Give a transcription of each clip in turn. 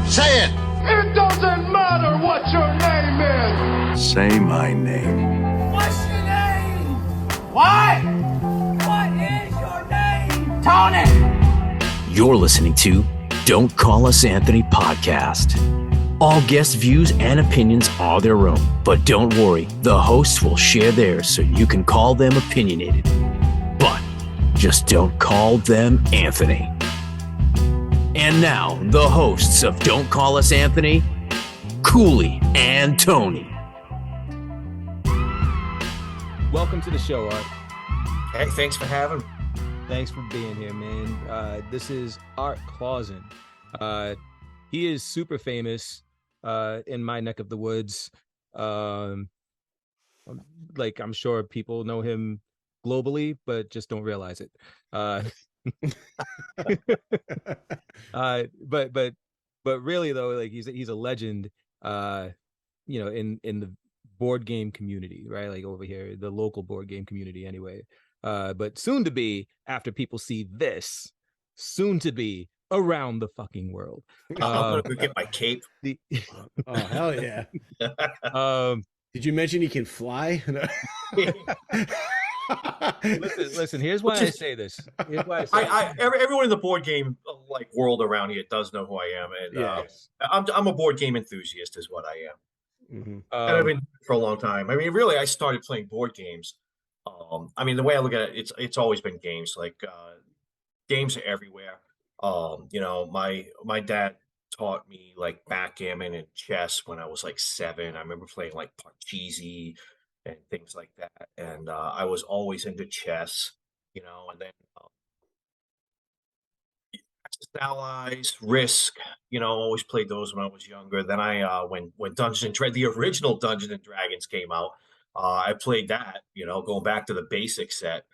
Say it! It doesn't matter what your name is! Say my name. What's your name? What? What is your name? Tony! You're listening to Don't Call Us Anthony podcast. All guest views and opinions are their own, but don't worry, the hosts will share theirs so you can call them opinionated. But just don't call them Anthony. And now, the hosts of Don't Call Us Anthony, Cooley and Tony. Welcome to the show, Art. Hey, thanks for having me. Thanks for being here, man. This is Art Clausen. He is super famous in my neck of the woods. I'm sure people know him globally, but just don't realize it. But really though, like he's a legend, in the board game community, right? Like over here, the local board game community anyway. But soon to be, after people see this, soon to be around the fucking world. I'm gonna go get my cape. Oh hell yeah! Did you mention he can fly? Listen. Here's why I say this. Everyone in the board game world around here does know who I am, and I'm a board game enthusiast, is what I am. Mm-hmm. And I've been for a long time. I mean, really, I started playing board games. The way I look at it, it's always been games. Games are everywhere. My dad taught me like backgammon and chess when I was like 7. I remember playing like Parcheesi and things like that. And I was always into chess, and then Axis and Allies, Risk, always played those when I was younger. Then when the original Dungeons and Dragons came out, I played that, going back to the basic set,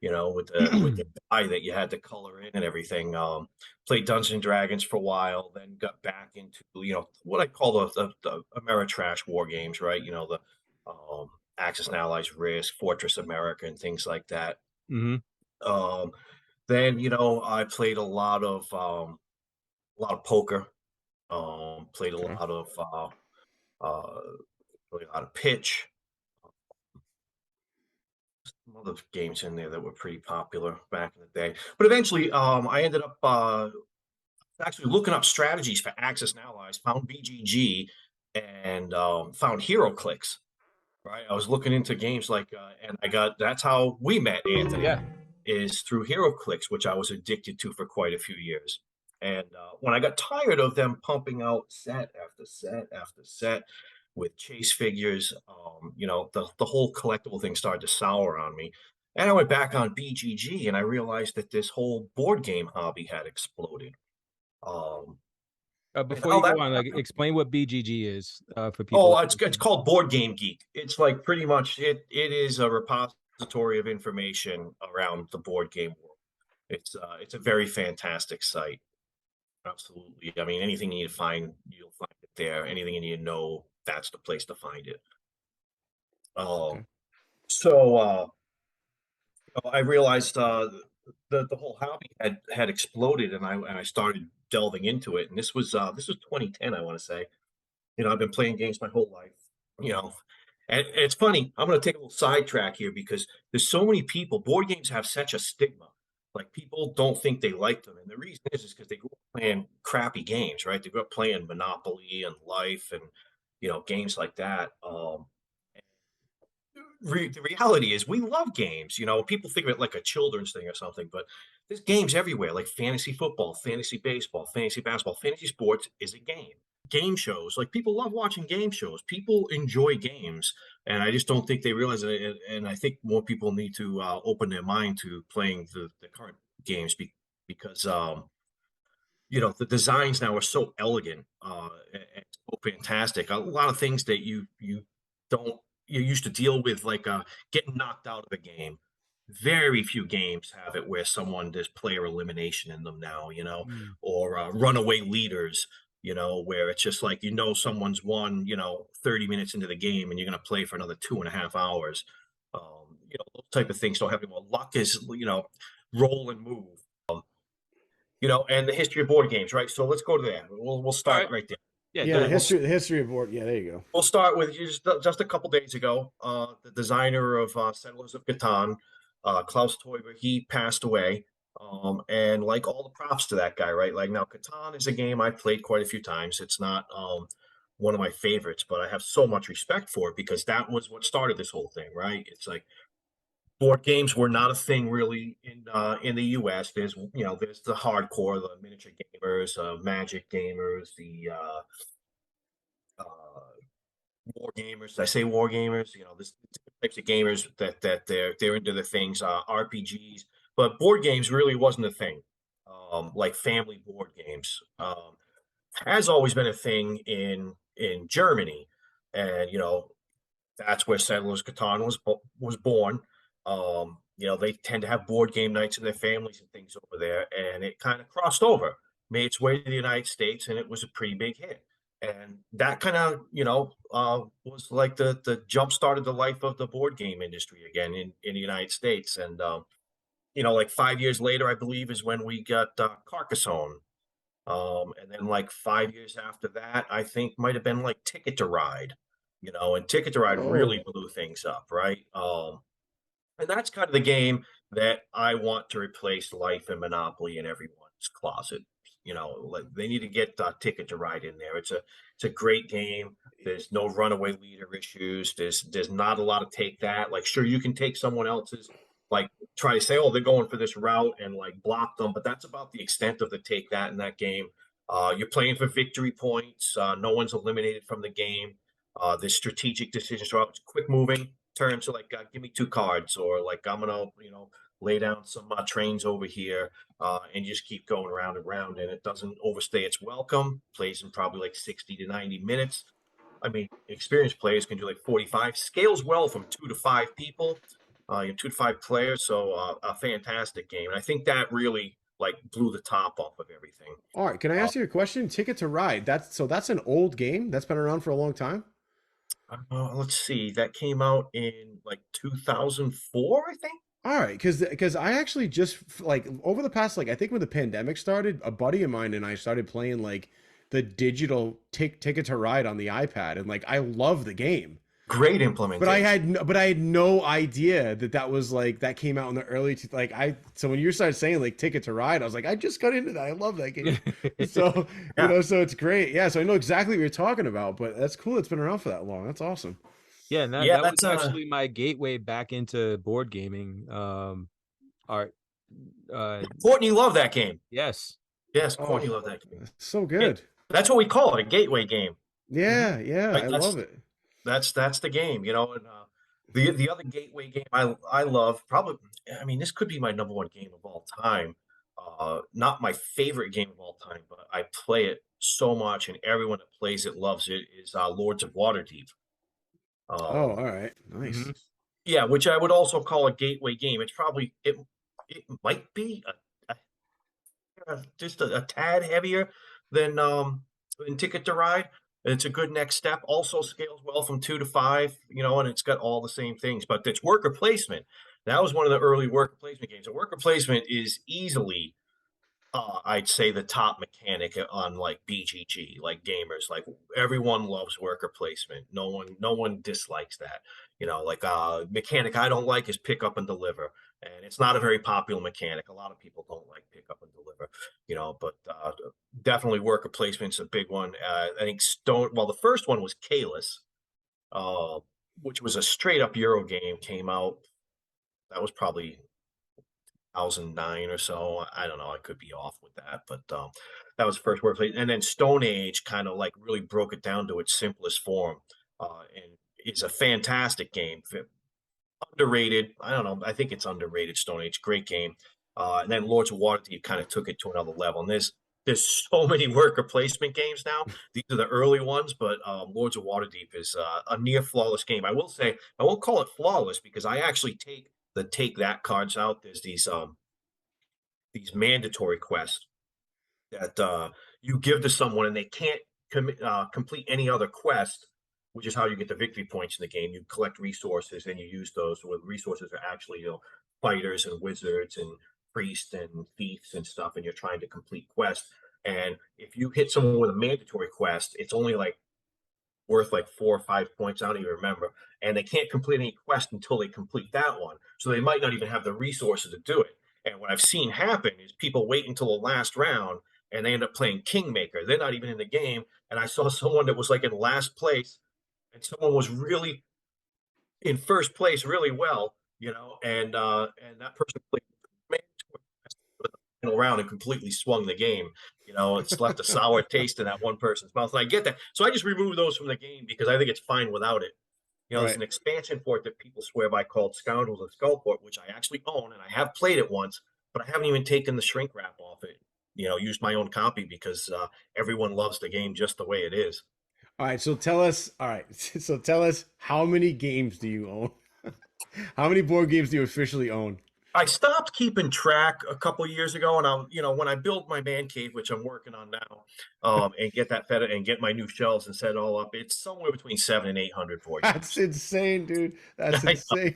with the die that you had to color in and everything. Played Dungeons and Dragons for a while, then got back into, what I call the Ameritrash war games, right? The Axis and Allies, Risk, Fortress America, and things like that. Mm-hmm. Then I played a lot of poker. Played a lot of pitch. Some other games in there that were pretty popular back in the day. But eventually, I ended up actually looking up strategies for Axis and Allies. Found BGG and found HeroClix. Right, I was looking into games and that's how we met, Anthony. Yeah, is through HeroClix, which I was addicted to for quite a few years. And when I got tired of them pumping out set after set after set with chase figures, the whole collectible thing started to sour on me. And I went back on BGG and I realized that this whole board game hobby had exploded. Before you go on, explain what BGG is for people. Oh, it's called Board Game Geek. It's like pretty much it is a repository of information around the board game world. It's a very fantastic site. Absolutely. I mean, anything you need to find, you'll find it there. Anything you need to know, that's the place to find it. So I realized the whole hobby had exploded, and I started delving into it. And this was 2010, I want to say. I've been playing games my whole life. And it's funny. I'm going to take a little sidetrack here because there's so many people. Board games have such a stigma. Like, people don't think they like them, and the reason is because they grew up playing crappy games, right? They grew up playing Monopoly and Life and games like that. The reality is we love games. People think of it like a children's thing or something, but there's games everywhere, like fantasy football, fantasy baseball, fantasy basketball. Fantasy sports is a game. Game shows, like, people love watching game shows. People enjoy games, and I just don't think they realize it. And I think more people need to open their mind to playing the current games because the designs now are so elegant and so fantastic. A lot of things that you used to deal with, like getting knocked out of a game. Very few games have it where there's player elimination in them now, or runaway leaders, where it's just like, someone's won, 30 minutes into the game and you're going to play for another 2.5 hours. Those type of things don't have anymore. Luck is, roll and move. and the history of board games, right? So let's go to that. We'll start right there. Yeah, the history of board. Yeah, there you go. We'll start with just a couple days ago. The designer of Settlers of Catan, Klaus Teuber, he passed away. And like all the props to that guy, right? Like now, Catan is a game I've played quite a few times. It's not one of my favorites, but I have so much respect for it because that was what started this whole thing, right? It's like board games were not a thing really in the U.S. There's there's the hardcore, the miniature gamers, Magic gamers, the war gamers. Did I say war gamers? There's types of gamers that they're into the things, RPGs, but board games really wasn't a thing. Like family board games has always been a thing in Germany, and that's where Settlers Catan was born. They tend to have board game nights in their families and things over there, and it kind of crossed over, made its way to the United States, and it was a pretty big hit. And that kind of, was like the jump started the life of the board game industry again in the United States. And like 5 years later, I believe, is when we got Carcassonne. And then like 5 years after that, I think might have been like Ticket to Ride, and Ticket to Ride really blew things up, right? And that's kind of the game that I want to replace Life and Monopoly in everyone's closet. Like they need to get Ticket to Ride in there. It's a great game. There's no runaway leader issues. There's not a lot of take that. Like sure, you can take someone else's, like try to say, oh, they're going for this route and like block them, but that's about the extent of the take that in that game. You're playing for victory points. No one's eliminated from the game. There's strategic decisions throughout. It's quick moving turns. So like, give me 2 cards, or like I'm gonna lay down some trains over here, and just keep going around and round, and it doesn't overstay its welcome. Plays in probably like 60 to 90 minutes. I mean, experienced players can do like 45. Scales well from 2 to 5 people, 2 to 5 players. So a fantastic game, and I think that really like blew the top off of everything. All right, can I ask you a question? Ticket to Ride. That's an old game that's been around for a long time. Let's see. That came out in like 2004, I think. All right, because I actually just like over the past, like I think when the pandemic started, a buddy of mine and I started playing like the digital Ticket to Ride on the iPad, and like I love the game. Great implementation. But I had no idea that was like that came out in the early so when you started saying like Ticket to Ride, I was like, I just got into that. I love that game. So so it's great. Yeah, so I know exactly what you're talking about, but that's cool. It's been around for that long. That's awesome. Yeah, and that was actually my gateway back into board gaming. Art. Courtney loved that game. Yes. Yes, Courtney loved that game. So good. That's what we call it, a gateway game. Yeah, I love it. That's the game, and the other gateway game I love, probably, I mean, this could be my number one game of all time. Not my favorite game of all time, but I play it so much, and everyone that plays it loves it, is Lords of Waterdeep. All right. Nice. Mm-hmm. Yeah, which I would also call a gateway game. It's probably it might be just a tad heavier than Ticket to Ride. It's a good next step. Also scales well from 2 to 5, and it's got all the same things. But it's worker placement. That was one of the early worker placement games. A worker placement is easily, I'd say, the top mechanic on like BGG, like gamers. Like everyone loves worker placement. No one dislikes that. Like mechanic I don't like is pick up and deliver, and it's not a very popular mechanic. A lot of people don't like pick up and deliver. But definitely worker placement's a big one. I think the first one was Kalis, which was a straight up Euro game, came out. That was probably 2009 or so. I don't know. I could be off with that, but that was the first workplace. And then Stone Age kind of like really broke it down to its simplest form, and it's a fantastic game. Underrated. I don't know. I think it's underrated. Stone Age, great game. And then Lords of Waterdeep kind of took it to another level. And there's so many worker placement games now. These are the early ones, but Lords of Waterdeep is a near flawless game. I will say, I won't call it flawless because I actually take that cards out. There's these mandatory quests that you give to someone, and they can't complete any other quest, which is how you get the victory points in the game. You collect resources and you use those. Where the resources are actually fighters and wizards and priests and thieves and stuff, and you're trying to complete quests. And if you hit someone with a mandatory quest, it's only like worth like 4 or 5 points. I don't even remember. And they can't complete any quest until they complete that one. So they might not even have the resources to do it. And what I've seen happen is people wait until the last round and they end up playing Kingmaker. They're not even in the game. And I saw someone that was like in last place, and someone was really in first place really well, and that person played the final round and completely swung the game. It's left a sour taste in that one person's mouth. And I get that. So I just removed those from the game because I think it's fine without it. There's an expansion port that people swear by called Scoundrels of Skullport, which I actually own, and I have played it once, but I haven't even taken the shrink wrap off it. Used my own copy because everyone loves the game just the way it is. All right, so tell us. All right, so tell us, how many games do you own? How many board games do you officially own? I stopped keeping track a couple of years ago, and when I build my man cave, which I'm working on now, and get that fed and get my new shelves and set it all up, it's somewhere between 700 and 800 board games. That's insane, dude. That's insane.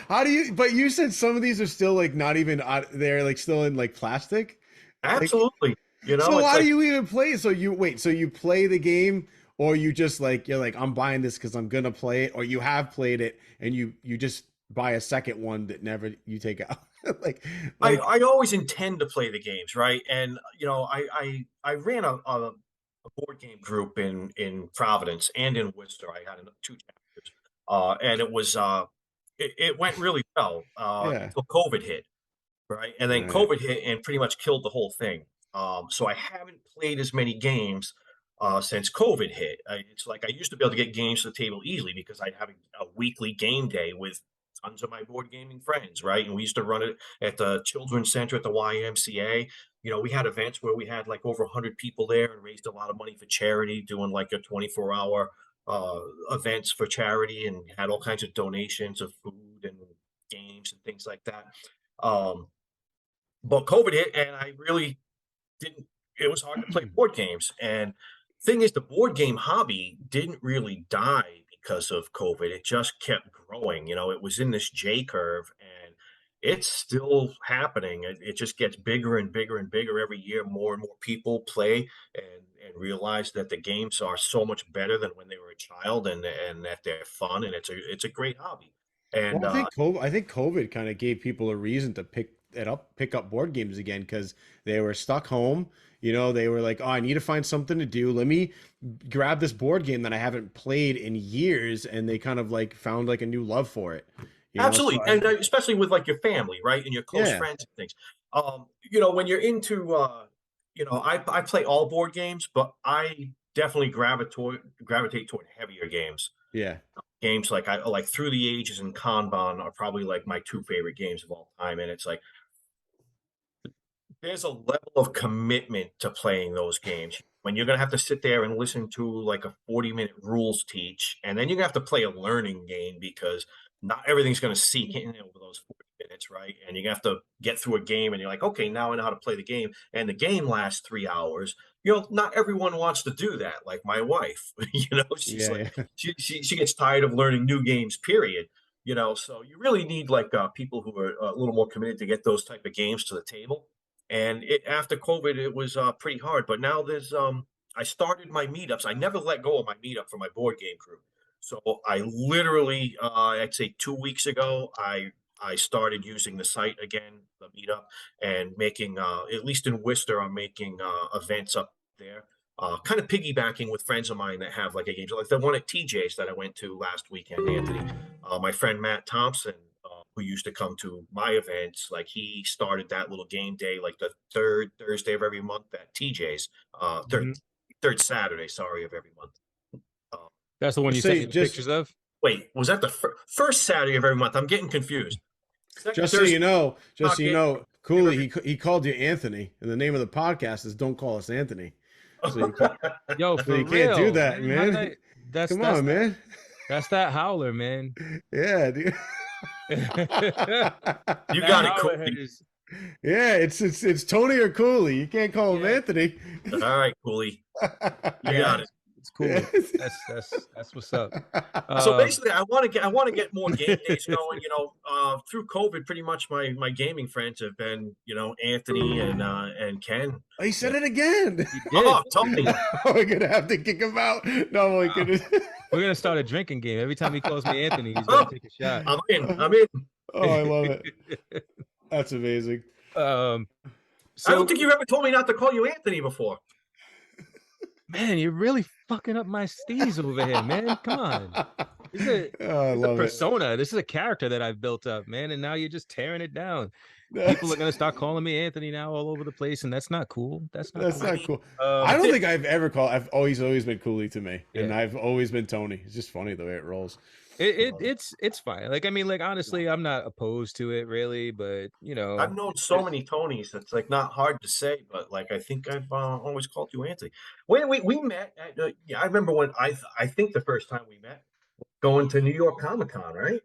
How do you? But you said some of these are still like not even they're like still in like plastic. Absolutely. So why do you even play? So you play the game, or you just you're like, I'm buying this because I'm gonna play it, or you have played it and you just buy a second one that never you take out. I always intend to play the games, right? And I ran a board game group in Providence and in Worcester. I had 2 chapters, and it went really well until COVID hit, right? And then COVID hit and pretty much killed the whole thing. So I haven't played as many games since COVID hit. It's like I used to be able to get games to the table easily because I'd have a weekly game day with tons of my board gaming friends, right? And we used to run it at the Children's Center at the YMCA. We had events where we had like over 100 people there and raised a lot of money for charity, doing like a 24-hour events for charity, and had all kinds of donations of food and games and things like that. But COVID hit, and I really it was hard to play board games. And thing is, the board game hobby didn't really die because of COVID. It just kept growing. It was in this J curve, and it's still happening. It just gets bigger and bigger and bigger every year. More and more people play and realize that the games are so much better than when they were a child, and that they're fun, and it's a great hobby. And I think COVID kind of gave people a reason to pick up board games again, because they were stuck home. They were like, oh, I need to find something to do. Let me grab this board game that I haven't played in years. And they kind of like found like a new love for it. Absolutely. And especially with like your family, right? And your close friends and things. When you're into, I play all board games, but I definitely gravitate toward heavier games. Yeah. Games like Through the Ages and Kanban are probably like my 2 favorite games of all time. And it's like, there's a level of commitment to playing those games when you're going to have to sit there and listen to like a 40-minute rules teach, and then you're going to have to play a learning game because not everything's going to sink in over those 40 minutes, right? And you're going to have to get through a game, and you're like, okay, now I know how to play the game, and the game lasts 3 hours. Not everyone wants to do that. Like my wife, she's she gets tired of learning new games, period. So you really need like people who are a little more committed to get those type of games to the table. And after COVID, it was pretty hard. But now I started my meetups. I never let go of my meetup for my board game crew. So I literally, I'd say 2 weeks ago, I started using the site again, the meetup, and making, at least in Worcester, I'm making events up there. Kind of piggybacking with friends of mine that have like a game, like the one at TJ's that I went to last weekend, Anthony. My friend Matt Thompson, who used to come to my events, like he started that little game day, like the 3rd Thursday of every month at TJ's, third Saturday, of every month. That's the one you sent pictures of? Wait, was that the first Saturday of every month? I'm getting confused. Just so you know, Cooley, he called you Anthony, and the name of the podcast is Don't Call Us Anthony. So you can't do that, man. Come on, man. That's that howler, man. Yeah, dude. You got it, Cooley. Yeah, it's Tony or Cooley. You can't call him Anthony. All right, Cooley. You got it. It's cool. That's what's up. So basically, I want to get more game days going. Through COVID, pretty much my gaming friends have been, Anthony and Ken. Oh, he said it again. He did. Oh, Tony. We're gonna have to kick him out. No, we couldn't. We're gonna start a drinking game. Every time he calls me Anthony, he's gonna take a shot. I'm in. Oh, I love it. That's amazing. I don't think you ever told me not to call you Anthony before. Man, you're really fucking up my steez over here, man. Come on. This is a persona. This is a character that I've built up, man. And now you're just tearing it down. People are gonna start calling me Anthony now all over the place, and that's not cool. That's not cool. I don't think I've ever called. I've always been Cooley to me, and I've always been Tony. It's just funny the way it rolls. It's fine. Like, I mean, like, honestly, I'm not opposed to it really, but I've known so many Tonys. It's like not hard to say, but like I think I've always called you Anthony. When we met, I remember when I think the first time we met, going to New York Comic-Con, right?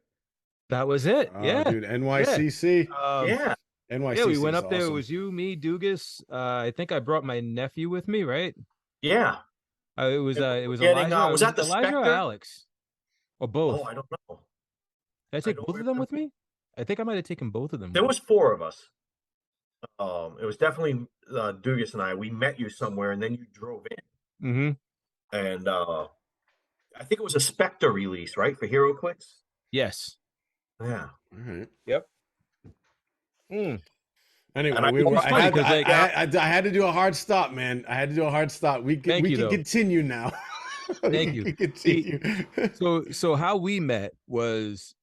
That was it. Yeah, dude, NYCC. Yeah. NYCC. Yeah, we went up there. It was you, me, Dugas. I think I brought my nephew with me, right? Yeah. It was Elijah. Was that the Elijah Spectre? or Alex? Or both? Oh, I don't know. Did I take both of them with me? I think I might have taken both of them. There was 4 of us. It was definitely Dugas and I. We met you somewhere, and then you drove in. Mm-hmm. And I think it was a Spectre release, right, for HeroClix? Yes. Yeah. All right. Yep. Anyway, I had to do a hard stop, man. I had to do a hard stop. We can continue now. Thank you. Continue. So how we met was,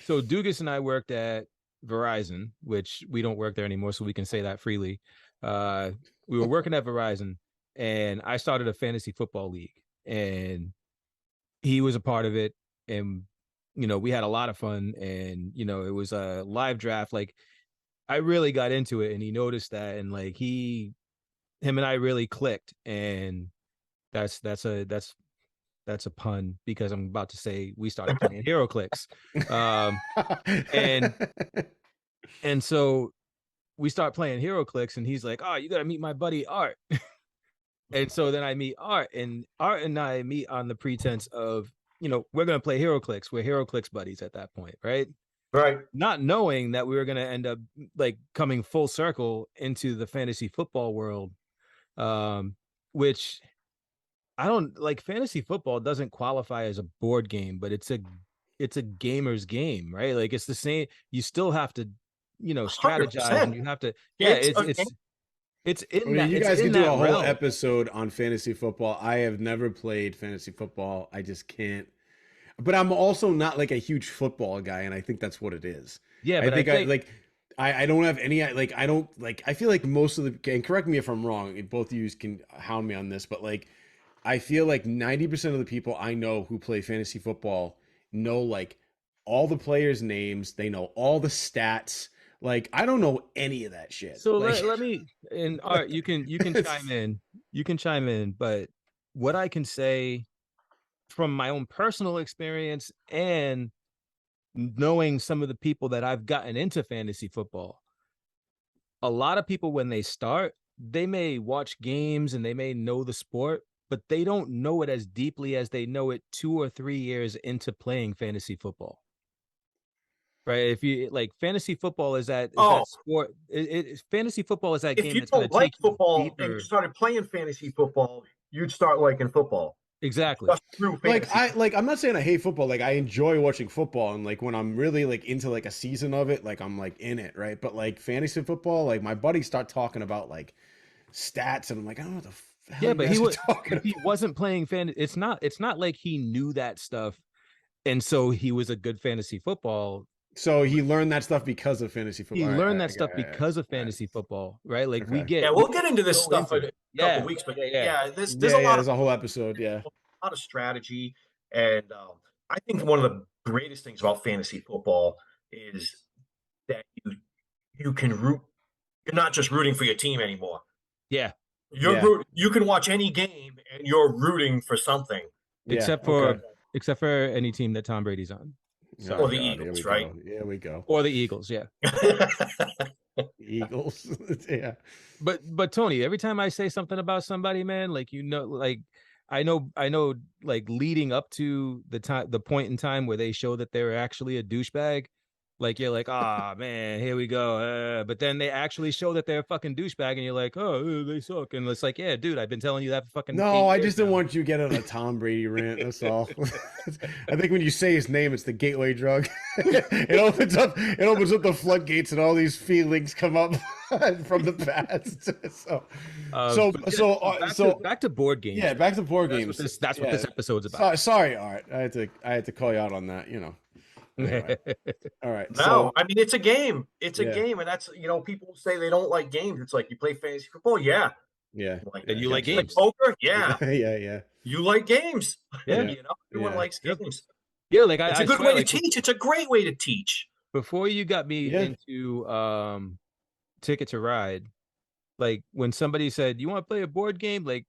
so Dugas and I worked at Verizon, which we don't work there anymore, so we can say that freely. We were working at Verizon, and I started a fantasy football league, and he was a part of it, and we had a lot of fun, and it was a live draft. Like, I really got into it, and he noticed that, and like him and I really clicked, and that's a pun because I'm about to say we started playing HeroClix, and so we start playing HeroClix, and he's like, "Oh, you got to meet my buddy Art." And so then I meet Art, and I meet on the pretense of, we're going to play HeroClix. We're HeroClix buddies at that point, right? Right. Not knowing that we were going to end up like coming full circle into the fantasy football world, which I don't like. Fantasy football doesn't qualify as a board game, but it's a gamer's game, right? Like, it's the same. You still have to, strategize, 100%. and you have to. Yeah, it's in that. You guys can do a whole realm. episode on fantasy football. I have never played fantasy football. I just can't. But I'm also not like a huge football guy, and I think that's what it is. Yeah, but I think I don't have any, like, I don't, like, I feel like most of the, and correct me if I'm wrong, both of you can hound me on this, but like, I feel like 90% of the people I know who play fantasy football know like all the players' names, they know all the stats. Like, I don't know any of that shit. So like, let me, and Art, you can chime in. You can chime in, but what I can say from my own personal experience and knowing some of the people that I've gotten into fantasy football, a lot of people, when they start, they may watch games and they may know the sport, but they don't know it as deeply as they know it 2 or 3 years into playing fantasy football. Right? If you like, fantasy football is that sport. Fantasy football is that game. If you don't like football and you started playing fantasy football, you'd start liking football. Exactly. Like, I'm not saying I hate football. Like, I enjoy watching football, and like when I'm really like into like a season of it, like I'm like in it, right? But like fantasy football, like my buddies start talking about like stats, and I'm like, I don't know what the hell. Yeah, but he wasn't playing fantasy. It's not like he knew that stuff, and so he was a good fantasy football. So he learned that stuff because of fantasy football. He learned that stuff because of fantasy football, right? Like, we'll get into this stuff in a couple weeks, but there's a lot. There's a whole episode, a lot of strategy, and I think one of the greatest things about fantasy football is that you can root. You're not just rooting for your team anymore. Yeah, you can watch any game and you're rooting for something, except for any team that Tom Brady's on. So, or the Eagles, right? Here we go. Or the Eagles, yeah. Eagles, yeah. But Tony, every time I say something about somebody, man, like, like I know, like leading up to the point in time where they show that they're actually a douchebag, like you're like, ah, man, here we go. But then they actually show that they're a fucking douchebag, and you're like, oh, they suck. And it's like, yeah, dude, I've been telling you that for fucking No, 8 I years just didn't now. want you to get on a Tom Brady rant. That's all. I think when you say his name, it's the gateway drug. It opens up the floodgates, and all these feelings come up from the past. Back to board games. Yeah, back to board That's games. That's what this episode's about. Sorry, Art. I had to call you out on that. Anyway. All right. No, So I mean it's a game. It's a Yeah. game, and that's people say they don't like games. It's like you play fantasy football, yeah. yeah, And you like You like games. poker, yeah. yeah. You like games. Yeah. Everyone Yeah. likes Yep. games. Yeah, like It's I a good swear, way to like, teach. It's a great way to teach. before you got me Yeah. into Ticket to Ride, like when somebody said, you want to play a board game? Like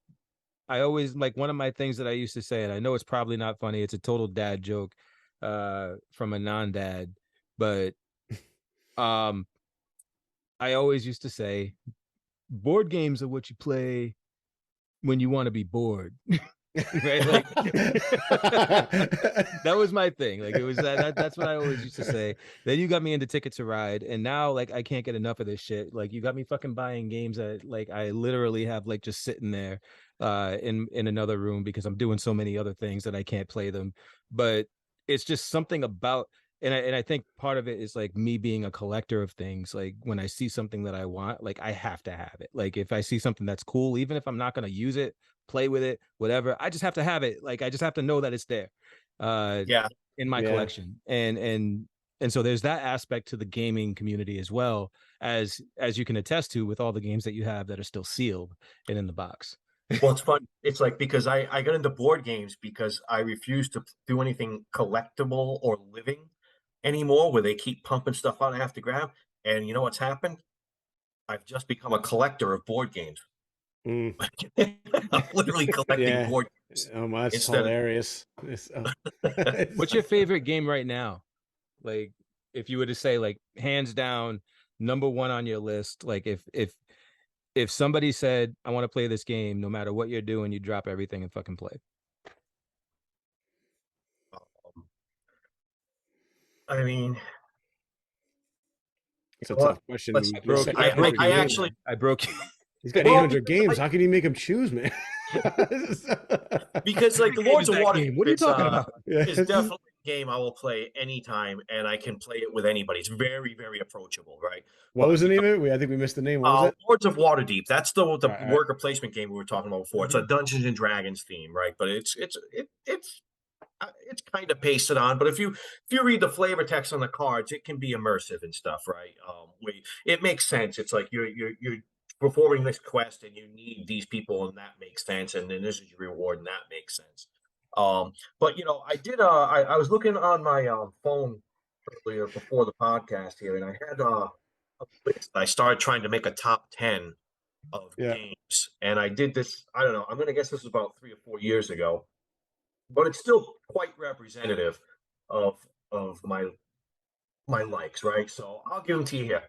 I always, like, one of my things that I used to say, and I know it's probably not funny, it's a total dad joke from a non-dad, but I always used to say board games are what you play when you want to be bored. Right, like that was my thing. Like it was that's what I always used to say. Then you got me into Ticket to Ride, and now like I can't get enough of this shit. Like you got me fucking buying games that like I literally have like just sitting there in another room because I'm doing so many other things that I can't play them. But it's just something about, and I think part of it is like me being a collector of things. Like when I see something that I want, like I have to have it. Like if I see something that's cool, even if I'm not going to use it, play with it, whatever, I just have to have it. Like I just have to know that it's there Yeah. in my Yeah. collection. And so there's that aspect to the gaming community as well, as you can attest to with all the games that you have that are still sealed and in the box. Well, it's fun. It's like because I got into board games because I refuse to do anything collectible or living anymore, where they keep pumping stuff out I have to grab. And you know what's happened? I've just become a collector of board games. Mm, I'm literally collecting Yeah. board games. That's Instead of- hilarious. What's your favorite game right now? Like if you were to say like hands down number one on your list, like if somebody said I want to play this game, no matter what you're doing, you drop everything and fucking play. I mean, It's a Well, tough question. let's- when you broke- said I 800 broke you. games. actually- I broke you. He's got Well, 800 because, games. like- How can you make him choose, man? because like the Game Lords is of that Water, game? What are you talking about? It's definitely a game I will play anytime, and I can play it with anybody. It's very, very approachable, right? What was the name of it? I think we missed the name. What was it? Lords of Waterdeep. That's the right. worker placement game we were talking about before. It's a Dungeons and Dragons theme, right? But it's kind of pasted on. But if you read the flavor text on the cards, it can be immersive and stuff, right? It makes sense. It's like you're performing this quest and you need these people, and that makes sense. And then this is your reward, and that makes sense. But I did. I was looking on my phone earlier before the podcast here, and I had a list. I started trying to make a top 10 of Yeah. games, and I did this. I don't know. I'm going to guess this was about 3 or 4 years ago, but it's still quite representative of my likes, right? So I'll give them to you here.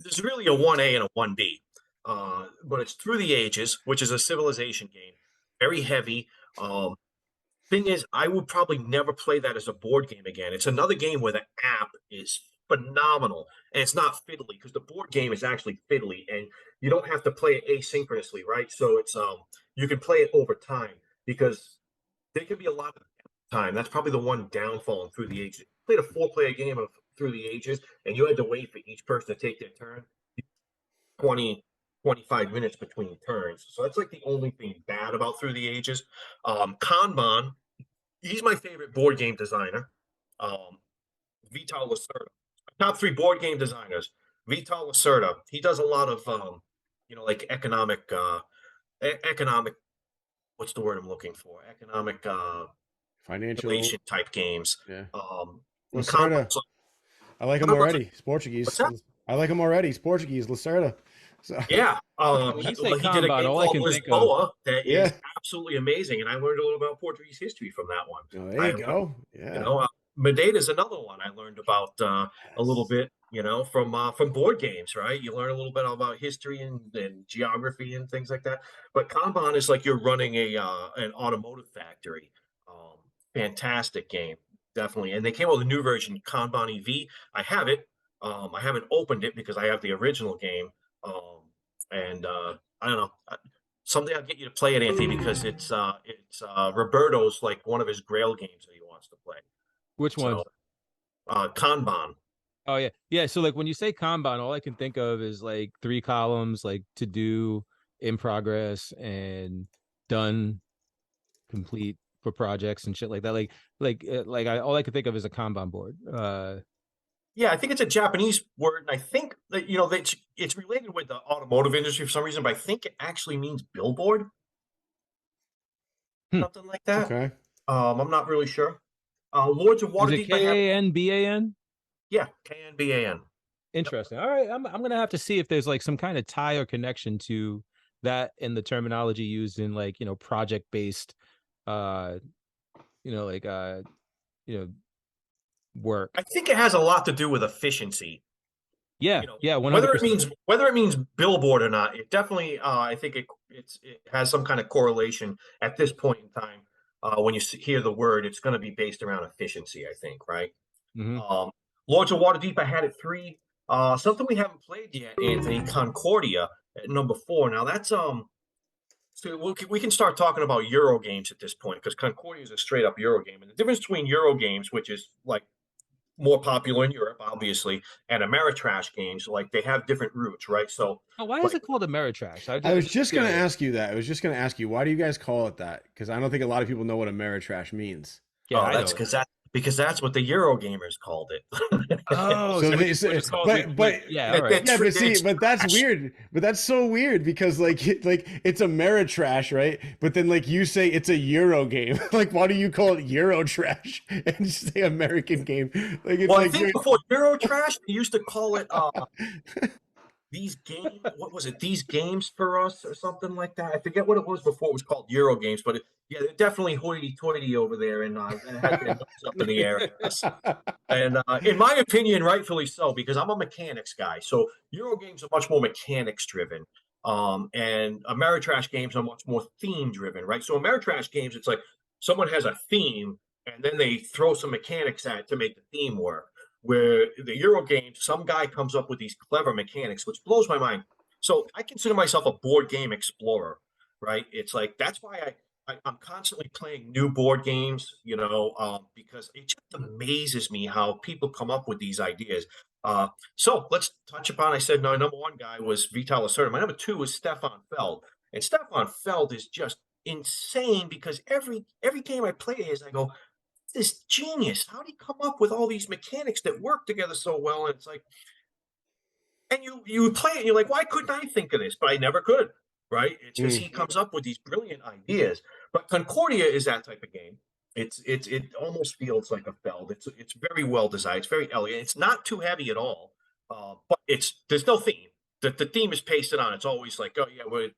There's really a 1A and a 1B, but it's Through the Ages, which is a civilization game, very heavy. Thing is, I would probably never play that as a board game again. It's another game where the app is phenomenal, and it's not fiddly because the board game is actually fiddly, and you don't have to play it asynchronously, right? So it's you can play it over time because there can be a lot of time. That's probably the one downfall in Through the Ages. You played a 4-player game of Through the Ages, and you had to wait for each person to take their turn. 20, 25 minutes between turns. So that's like the only thing bad about Through the Ages. Kanban, he's my favorite board game designer. Vital Lacerda. Top 3 board game designers. Vital Lacerda. He does a lot of like economic what's the word I'm looking for? Economic Financial. relation type games. Yeah. and Lacerda. Kanban's- I like him What's- already. He's Portuguese. what's that? I like him already. He's Portuguese. Lacerda. So, Yeah, When you say he did a Kanban, game all I called can think of- Lisboa that is Yeah. absolutely amazing, and I learned a little about Portuguese history from that one. there you go. Yeah. Madeira's another one I learned about a little bit. from board games, right? You learn a little bit about history and geography and things like that. But Kanban is like you're running an automotive factory. Um, Fantastic game, definitely. And they came out with a new version, Kanban EV. I have it. I haven't opened it because I have the original game. And I don't know. Someday I'll get you to play it, Anthony, because it's Roberto's like one of his Grail games that he wants to play. Which one? So Kanban. Oh yeah, yeah. So like when you say Kanban, all I can think of is like 3 columns, like to do, in progress, and done, complete for projects and shit like that. All I could think of is a Kanban board. Yeah, I think it's a Japanese word, and I think that that it's related with the automotive industry for some reason, but I think it actually means billboard, Hmm. something like that. Okay. I'm not really sure. Lords of Is it Waterdeep, I have, Kanban? yeah, Kanban. Interesting. All right, I'm gonna have to see if there's like some kind of tie or connection to that in the terminology used in like project based, uh, like work. I think it has a lot to do with efficiency. Yeah, yeah, Whether it 100%. means billboard or not, it definitely I think it has some kind of correlation at this point in time. When you hear the word, it's going to be based around efficiency, I think, right? Hmm. Um, Lords of Waterdeep, I had it 3. Something we haven't played yet, Anthony, Concordia at number 4. Now that's so we can start talking about Euro games at this point because Concordia is a straight up Euro game, and the difference between Euro games, which is like more popular in Europe, obviously, and Ameritrash games, like they have different roots, right? So, Oh, why is like, it called Ameritrash? I was just going to curious. ask you that. I was just going to ask you, why do you guys call it that? Because I don't think a lot of people know what Ameritrash means. Yeah, oh, I that's know it. because that's what the Euro gamers called it. Oh, So so they it's say, called but yeah, all right. yeah, but see, It's but that's trash. weird. But that's so weird because like it's Ameritrash, right? But then like you say it's a Euro game. Like why do you call it Euro trash and say American game? Like it's Well, I like think you're before Eurotrash, they used to call it these games. What was it? These games for us or something like that. I forget what it was before it was called Euro games, but yeah, they're definitely hoity-toity over there and had their nose up in the air at us. And in my opinion, rightfully so, because I'm a mechanics guy. So Euro games are much more mechanics driven. And Ameritrash games are much more theme driven, right? So Ameritrash games, it's like someone has a theme and then they throw some mechanics at it to make the theme work. Where the Euro games, some guy comes up with these clever mechanics, which blows my mind. So I consider myself a board game explorer, right? It's like that's why I'm constantly playing new board games, because it just amazes me how people come up with these ideas. So let's touch upon. I said my number 1 guy was Vital Lacerda. My number 2 was Stefan Feld, and Stefan Feld is just insane because every game I play is I go, this genius. How did he come up with all these mechanics that work together so well? And it's like, and you play it and you're like, why couldn't I think of this? But I never could, right? It's because he comes up with these brilliant ideas. But Concordia is that type of game. It almost feels like a Feld. It's very well designed. It's very elegant. It's not too heavy at all. But there's no theme. The theme is pasted on. It's always like, oh yeah, we're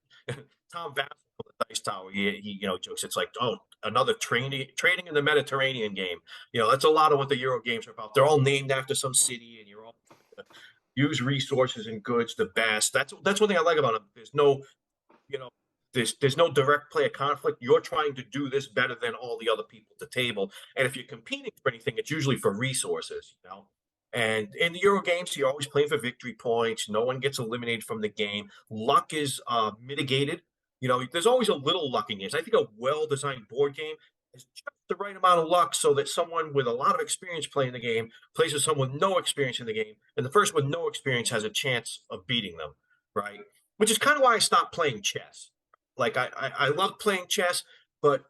Tom Vassell from the Dice Tower. He jokes. It's like, oh, another trading in the Mediterranean game. That's a lot of what the Euro games are about. They're all named after some city, and you're all use resources and goods the best. That's one thing I like about them. There's no, you know, there's no direct play of conflict. You're trying to do this better than all the other people at the table. And if you're competing for anything, it's usually for resources. And in the Euro games, you're always playing for victory points. No one gets eliminated from the game. Luck is mitigated. There's always a little luck in games. I think a well-designed board game is just the right amount of luck so that someone with a lot of experience playing the game plays with someone with no experience in the game, and the person with no experience has a chance of beating them, right? Which is kind of why I stopped playing chess. Like I love playing chess, but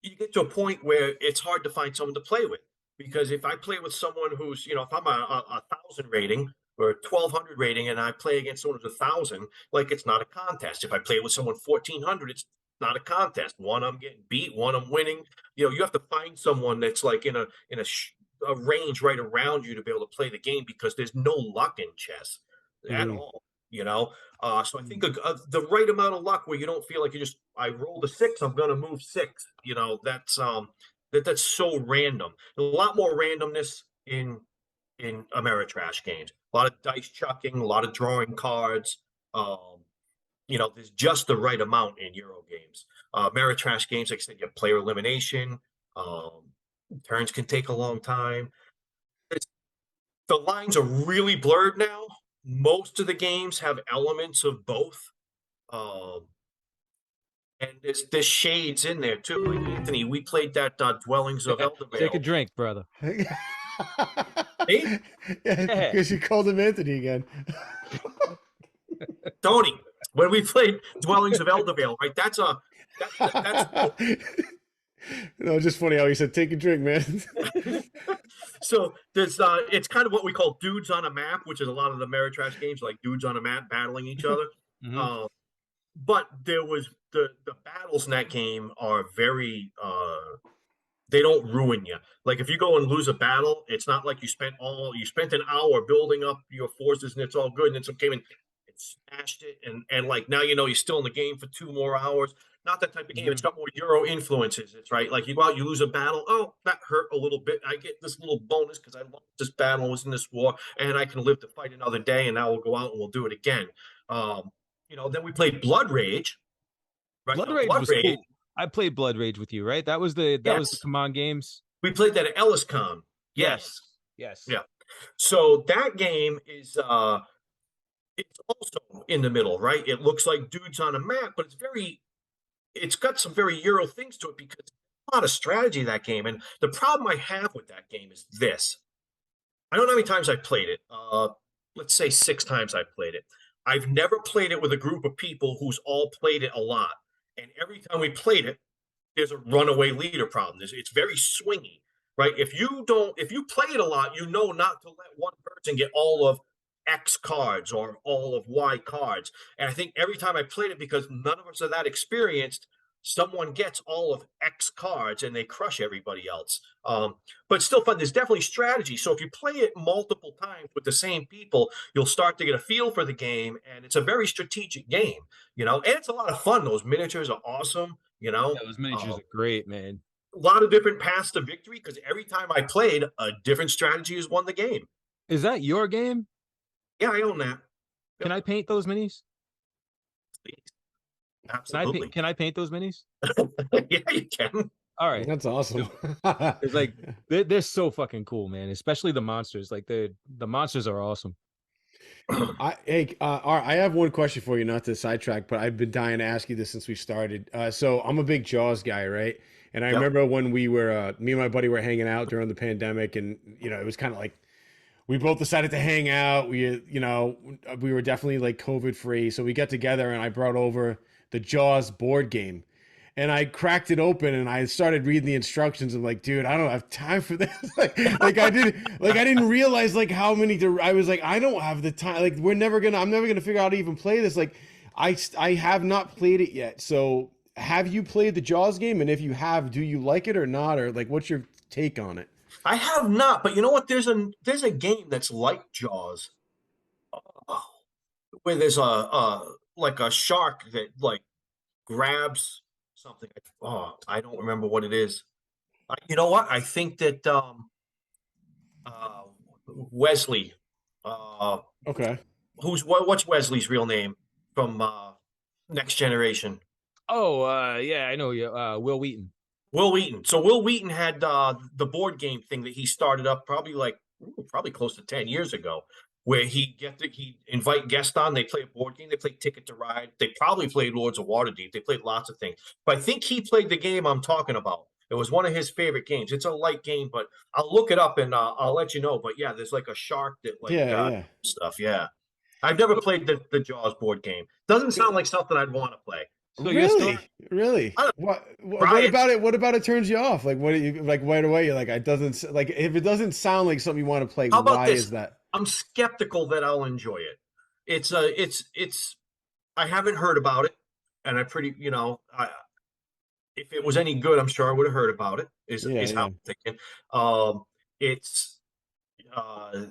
you get to a point where it's hard to find someone to play with because if I play with someone who's if I'm a 1,000 rating or a 1,200 rating and I play against someone who's 1,000, like it's not a contest. If I play with someone 1,400, it's not a contest. One I'm getting beat, one I'm winning. You have to find someone that's like in a range right around you to be able to play the game because there's no luck in chess at all. So I think the right amount of luck where you don't feel like I rolled a 6, I'm going to move 6. That's so random. A lot more randomness in in Ameritrash games. A lot of dice chucking, a lot of drawing cards. There's just the right amount in Euro games. Ameritrash games, like I said, you have player elimination. Turns can take a long time. The lines are really blurred now. Most of the games have elements of both. And there's shades in there too. Like Anthony, we played that Dwellings of Eldervale. Take a drink, brother. Me? Yeah, because you called him Anthony again. Tony, when we played Dwellings of Eldervale, right? That's No, just funny how he said, "Take a drink, man." so there's it's kind of what we call dudes on a map, which is a lot of the Ameritrash games, like dudes on a map battling each other. But there was the battles in that game are very they don't ruin you. Like if you go and lose a battle, it's not like you spent an hour building up your forces and it's all good, and then some came in and smashed it, and like now you're still in the game for 2 more hours. Not that type of game. It's got more Euro influences. It's right. Like you go out, you lose a battle. Oh, that hurt a little bit. I get this little bonus because I lost this battle, I was in this war, and I can live to fight another day. And now we'll go out and we'll do it again. Then we played Blood Rage. Right? Blood Rage was cool. I played Blood Rage with you, right? That was the Command Games. We played that at EllisCon. Yes. Yeah. So that game is it's also in the middle, right? It looks like dudes on a map, but it's got some very Euro things to it because a lot of strategy in that game. And the problem I have with that game is this. I don't know how many times I played it. Let's say 6 times I played it. I've never played it with a group of people who's all played it a lot. And every time we played it, there's a runaway leader problem. It's very swingy, right? If you play it a lot, not to let one person get all of X cards or all of Y cards. And I think every time I played it, because none of us are that experienced, someone gets all of X cards and they crush everybody else. But still fun. There's definitely strategy. So if you play it multiple times with the same people, you'll start to get a feel for the game. And it's a very strategic game, and it's a lot of fun. Those miniatures are awesome, Yeah, those miniatures are great, man. A lot of different paths to victory because every time I played, a different strategy has won the game. Is that your game? Yeah, I own that. Can I paint those minis? Please. Absolutely. Can I paint those minis? Yeah, you can. All right. That's awesome. It's like they're so fucking cool, man. Especially the monsters. Like the monsters are awesome. I have one question for you, not to sidetrack, but I've been dying to ask you this since we started. So I'm a big Jaws guy, right? And I remember when we were, me and my buddy were hanging out during the pandemic, and it was kind of like we both decided to hang out. We were definitely like COVID free, so we got together, and I brought over the Jaws board game. And I cracked it open and I started reading the instructions. I'm like, dude, I don't have time for this. I didn't realize like how many. I was like, I don't have the time. Like, I'm never gonna figure out how to even play this. Like, I have not played it yet. So, have you played the Jaws game? And if you have, do you like it or not? Or like, what's your take on it? I have not, but you know what? There's a game that's like Jaws, where there's a shark that like grabs something. I don't remember what it is. You know what? I think that Wesley. Okay. What's Wesley's real name from Next Generation? Oh, yeah, I know you. Will Wheaton. Will Wheaton. So Will Wheaton had the board game thing that he started up probably close to 10 years ago, where he invite guests on. They play a board game. They play Ticket to Ride. They probably played Lords of Waterdeep. They played lots of things. But I think he played the game I'm talking about. It was one of his favorite games. It's a light game, but I'll look it up and I'll let you know. But yeah, there's like a shark that stuff. Yeah, I've never played the Jaws board game. Doesn't sound like something I'd want to play. So really? What about it turns you off? Like, what do you like right away? You're like, it doesn't like if it doesn't sound like something you want to play. How about why this? Is that? I'm skeptical that I'll enjoy it. It's I haven't heard about it, and if it was any good, I'm sure I would have heard about it. Is how I'm thinking. It's I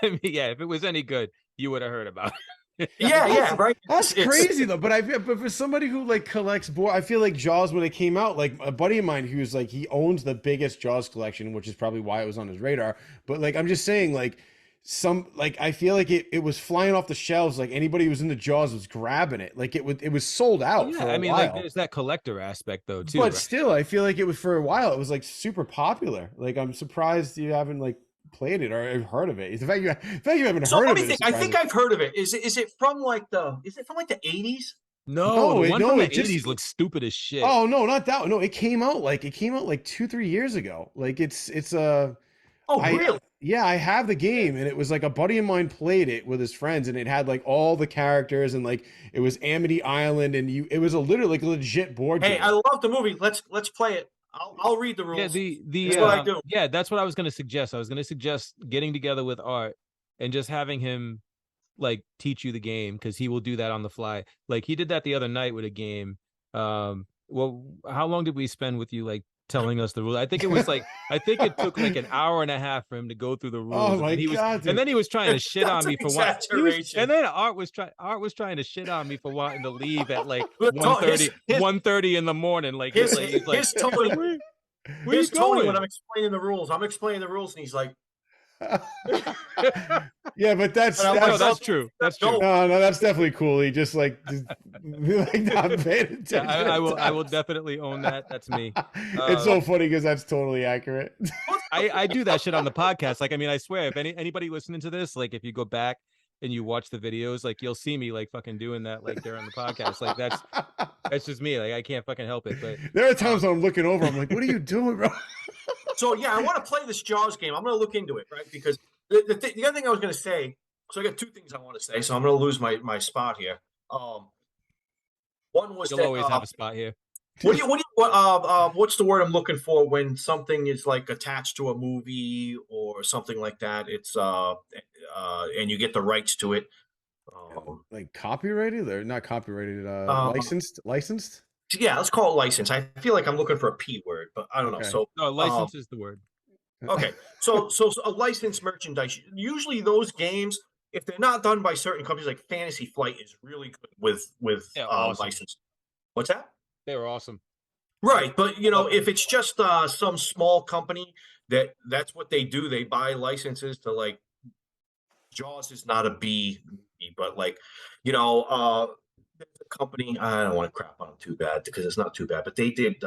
mean, yeah, if it was any good, you would have heard about it. Yeah, right. That's It's- crazy though. But for somebody who like collects board, I feel like Jaws when it came out, like a buddy of mine who's like he owns the biggest Jaws collection, which is probably why it was on his radar. But like I'm just saying, like I feel like it was flying off the shelves. Like anybody who was into Jaws was grabbing it. Like it was sold out for a I mean, while. like there's that collector aspect though too. But right? still, I feel like it was for a while. It was like super popular. Like I'm surprised you haven't like played it or heard of it. The fact you haven't So heard let of me it. think. I think I've heard of it. Is it from like the 80s? No, the one no, from the it just- 80s looks stupid as shit. Oh no, not that one. No, it came out like 2-3 years ago. Like it's Oh, really? yeah, I have the game and it was like a buddy of mine played it with his friends and it had like all the characters and like it was Amity Island and it was literally like a legit board Hey, game. I love the movie. Let's play it. I'll read the rules. Yeah, That's what I do. Yeah, that's what I was gonna suggest. I was gonna suggest getting together with Art and just having him like teach you the game because he will do that on the fly. Like he did that the other night with a game. Well, how long did we spend with you like telling us the rules? I think it took like an hour and a half for him to go through the rules. Oh my and God, dude. and then he was trying to shit on That's me an for what exaggeration. and then Art was trying to shit on me for wanting to leave at like Look, 1:30 his- 1:30 in the morning. Like His he's like Tony, where you his Tony going? when I'm explaining the rules. I'm explaining the rules, and he's like, Yeah, but that's No, No, that's true. That's true. No. no, that's definitely cool. He just like not paying attention. Yeah, I will definitely own that. That's me. It's so funny because that's totally accurate. I do that shit on the podcast. Like, I mean, I swear, if anybody listening to this, like, if you go back and you watch the videos, like, you'll see me like fucking doing that, like, during the podcast. Like, that's just me. Like, I can't fucking help it. But There are times when I'm looking over, I'm like, what are you doing, bro? so yeah, I want to play this Jaws game. I'm going to look into it, right? Because the other thing I was going to say. So I got two things I want to say. So I'm going to lose my spot here. One was you'll that, always have a spot here. what's the word I'm looking for when something is like attached to a movie or something like that? It's and you get the rights to it. Like copyrighted or not copyrighted? Licensed? Yeah, let's call it license. I feel like I'm looking for a P word, but I don't know. Okay. So No, license is the word. okay, so a licensed merchandise. Usually those games, if they're not done by certain companies, like Fantasy Flight is really good with awesome. license. What's that? They were awesome. Right, but if it's just some small company that's what they do, they buy licenses to like. Jaws is not a B, but like, there's a company. I don't want to crap on them too bad because it's not too bad, but they did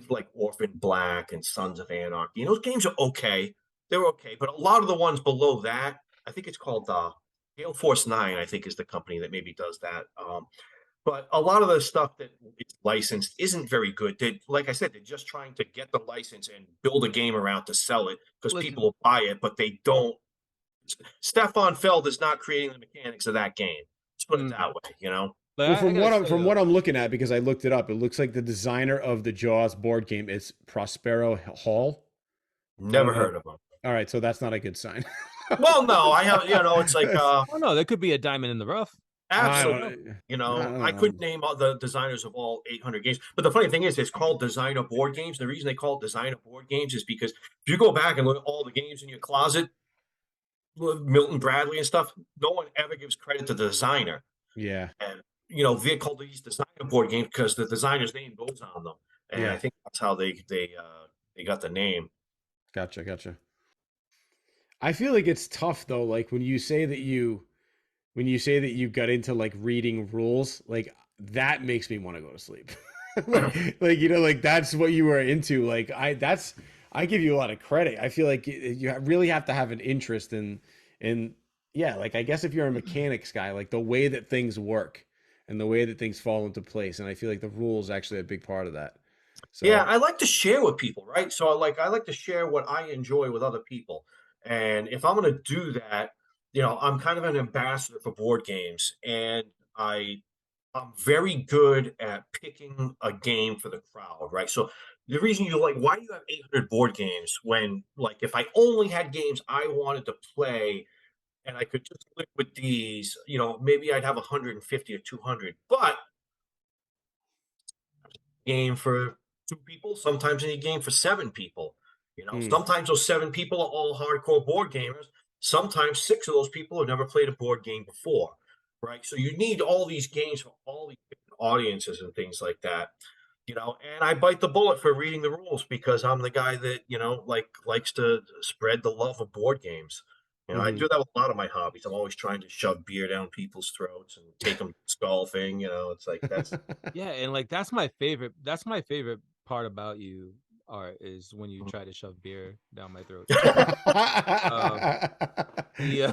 like Orphan Black and Sons of Anarchy. And those games are okay. They were okay, but a lot of the ones below that, I think it's called Gale Force 9. I think is the company that maybe does that. But a lot of the stuff that is licensed isn't very good. Like I said, they're just trying to get the license and build a game around to sell it because people will buy it, but they don't. Stefan Feld is not creating the mechanics of that game. Let's put it that way, But Well, from what I'm looking at, because I looked it up, it looks like the designer of the Jaws board game is Prospero Hall. Never heard of him. All right, so that's not a good sign. Well, no, I have, it's like, oh no, there could be a diamond in the rough. absolutely. I couldn't name all the designers of all 800 games. But the funny thing is, it's called designer board games. The reason they call it designer board games is because if you go back and look at all the games in your closet, Milton Bradley and stuff, no one ever gives credit to the designer. Yeah. And, they call these designer board games because the designer's name goes on them. And Yeah. I think that's how they got the name. Gotcha. I feel like it's tough though, like when you say that you got into like reading rules, like that makes me want to go to sleep. like that's what you were into. Like I give you a lot of credit. I feel like you really have to have an interest in yeah, like I guess if you're a mechanics guy, like the way that things work and the way that things fall into place, and I feel like the rules actually a big part of that. So Yeah, I like to share with people, right? So I like to share what I enjoy with other people. And if I'm going to do that, I'm kind of an ambassador for board games, and I'm very good at picking a game for the crowd, right? So the reason why do you have 800 board games when, like, if I only had games I wanted to play and I could just live with these, maybe I'd have 150 or 200, but game for 2 people, sometimes I need a game for 7 people. Sometimes those 7 people are all hardcore board gamers. Sometimes 6 of those people have never played a board game before, right? So you need all these games for all these different audiences and things like that. And I bite the bullet for reading the rules because I'm the guy that, likes to spread the love of board games. I Mhm. do that with a lot of my hobbies. I'm always trying to shove beer down people's throats and take them golfing. It's like that's Yeah, and like that's my favorite. That's my favorite part about you, Art, is when you try to shove beer down my throat. Um, the